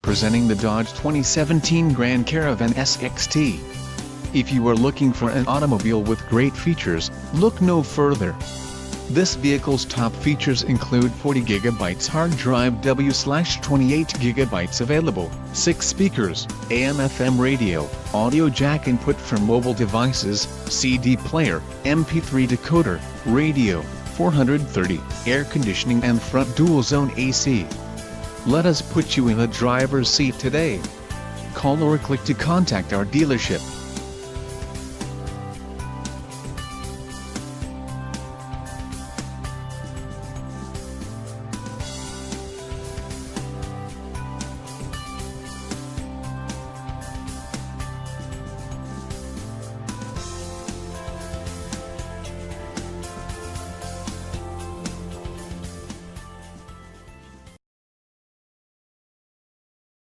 presenting the Dodge 2017 Grand Caravan SXT. If you are looking for an automobile with great features, look no further. This vehicle's top features include 40 GB hard drive W/28 GB available, 6 speakers, AM/FM radio, audio jack input for mobile devices, CD player, MP3 decoder, radio, 430, air conditioning and front dual-zone AC. Let us put you in the driver's seat today. Call or click to contact our dealership.